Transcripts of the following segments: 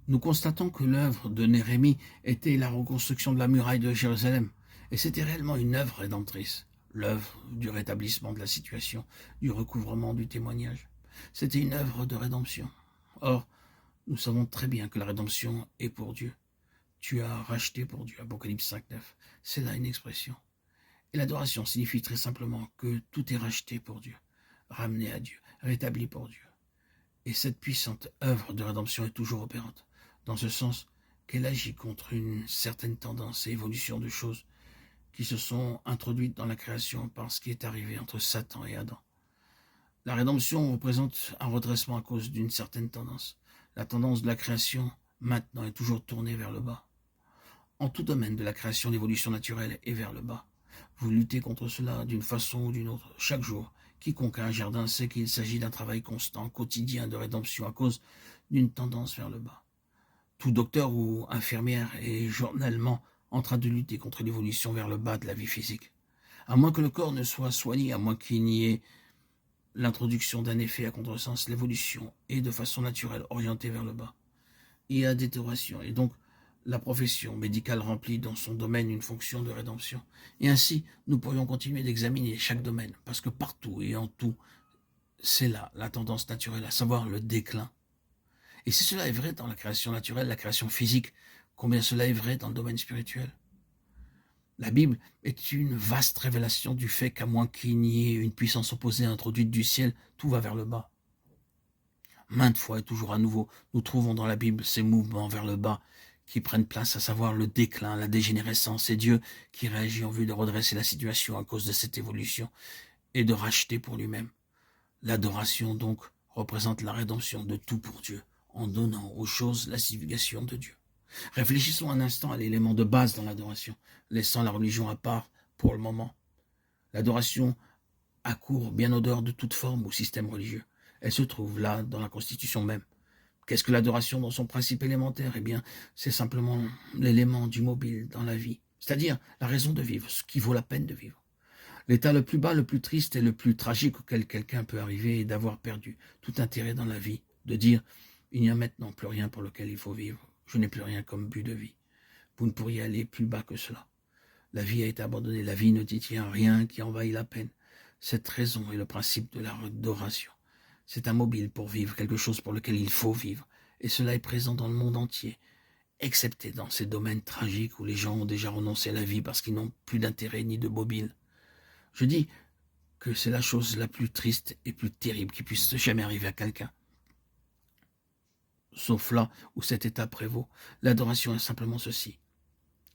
Nous constatons que l'œuvre de Néhémie était la reconstruction de la muraille de Jérusalem, et c'était réellement une œuvre rédemptrice, l'œuvre du rétablissement de la situation, du recouvrement du témoignage. C'était une œuvre de rédemption. Or, nous savons très bien que la rédemption est pour Dieu. Tu as racheté pour Dieu, Apocalypse 5.9. C'est là une expression. Et l'adoration signifie très simplement que tout est racheté pour Dieu, ramené à Dieu, rétabli pour Dieu. Et cette puissante œuvre de rédemption est toujours opérante, dans ce sens qu'elle agit contre une certaine tendance et évolution de choses qui se sont introduites dans la création par ce qui est arrivé entre Satan et Adam. La rédemption représente un redressement à cause d'une certaine tendance. La tendance de la création, maintenant, est toujours tournée vers le bas. En tout domaine de la création, l'évolution naturelle est vers le bas. Vous luttez contre cela d'une façon ou d'une autre, chaque jour. Quiconque a un jardin sait qu'il s'agit d'un travail constant, quotidien de rédemption à cause d'une tendance vers le bas. Tout docteur ou infirmière est journellement en train de lutter contre l'évolution vers le bas de la vie physique. À moins que le corps ne soit soigné, à moins qu'il n'y ait l'introduction d'un effet à contresens, l'évolution est de façon naturelle orientée vers le bas. Il y a détérioration, et donc la profession médicale remplit dans son domaine une fonction de rédemption. Et ainsi, nous pourrions continuer d'examiner chaque domaine, parce que partout et en tout, c'est là la tendance naturelle, à savoir le déclin. Et si cela est vrai dans la création naturelle, la création physique, combien cela est vrai dans le domaine spirituel? La Bible est une vaste révélation du fait qu'à moins qu'il n'y ait une puissance opposée introduite du ciel, tout va vers le bas. Maintes fois et toujours à nouveau, nous trouvons dans la Bible ces mouvements vers le bas qui prennent place, à savoir le déclin, la dégénérescence, et Dieu qui réagit en vue de redresser la situation à cause de cette évolution et de racheter pour lui-même. L'adoration, donc, représente la rédemption de tout pour Dieu, en donnant aux choses la signification de Dieu. Réfléchissons un instant à l'élément de base dans l'adoration, laissant la religion à part pour le moment. L'adoration accourt bien au dehors de toute forme ou système religieux. Elle se trouve là, dans la constitution même. Qu'est-ce que l'adoration dans son principe élémentaire? Eh bien, c'est simplement l'élément du mobile dans la vie, c'est-à-dire la raison de vivre, ce qui vaut la peine de vivre. L'état le plus bas, le plus triste et le plus tragique auquel quelqu'un peut arriver est d'avoir perdu tout intérêt dans la vie, de dire « il n'y a maintenant plus rien pour lequel il faut vivre, je n'ai plus rien comme but de vie ». Vous ne pourriez aller plus bas que cela. La vie a été abandonnée, la vie ne détient rien qui envahit la peine. Cette raison est le principe de l'adoration. C'est un mobile pour vivre, quelque chose pour lequel il faut vivre. Et cela est présent dans le monde entier, excepté dans ces domaines tragiques où les gens ont déjà renoncé à la vie parce qu'ils n'ont plus d'intérêt ni de mobile. Je dis que c'est la chose la plus triste et plus terrible qui puisse jamais arriver à quelqu'un. Sauf là où cet état prévaut. L'adoration est simplement ceci.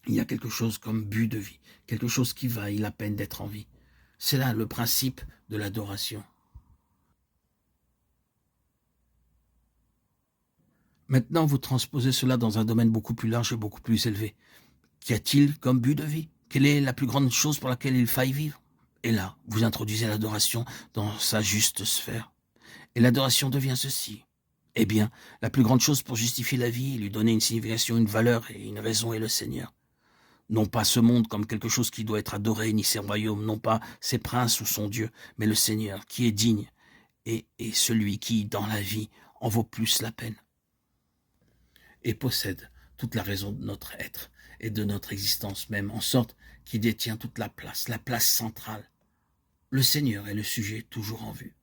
Il y a quelque chose comme but de vie, quelque chose qui vaille la peine d'être en vie. C'est là le principe de l'adoration. Maintenant, vous transposez cela dans un domaine beaucoup plus large et beaucoup plus élevé. Qu'y a-t-il comme but de vie? Quelle est la plus grande chose pour laquelle il faille vivre? Et là, vous introduisez l'adoration dans sa juste sphère. Et l'adoration devient ceci. Eh bien, la plus grande chose pour justifier la vie et lui donner une signification, une valeur et une raison est le Seigneur. Non pas ce monde comme quelque chose qui doit être adoré, ni ses royaumes, non pas ses princes ou son Dieu, mais le Seigneur qui est digne et celui qui, dans la vie, en vaut plus la peine. Et possède toute la raison de notre être et de notre existence même, en sorte qu'il détient toute la place centrale. Le Seigneur est le sujet toujours en vue.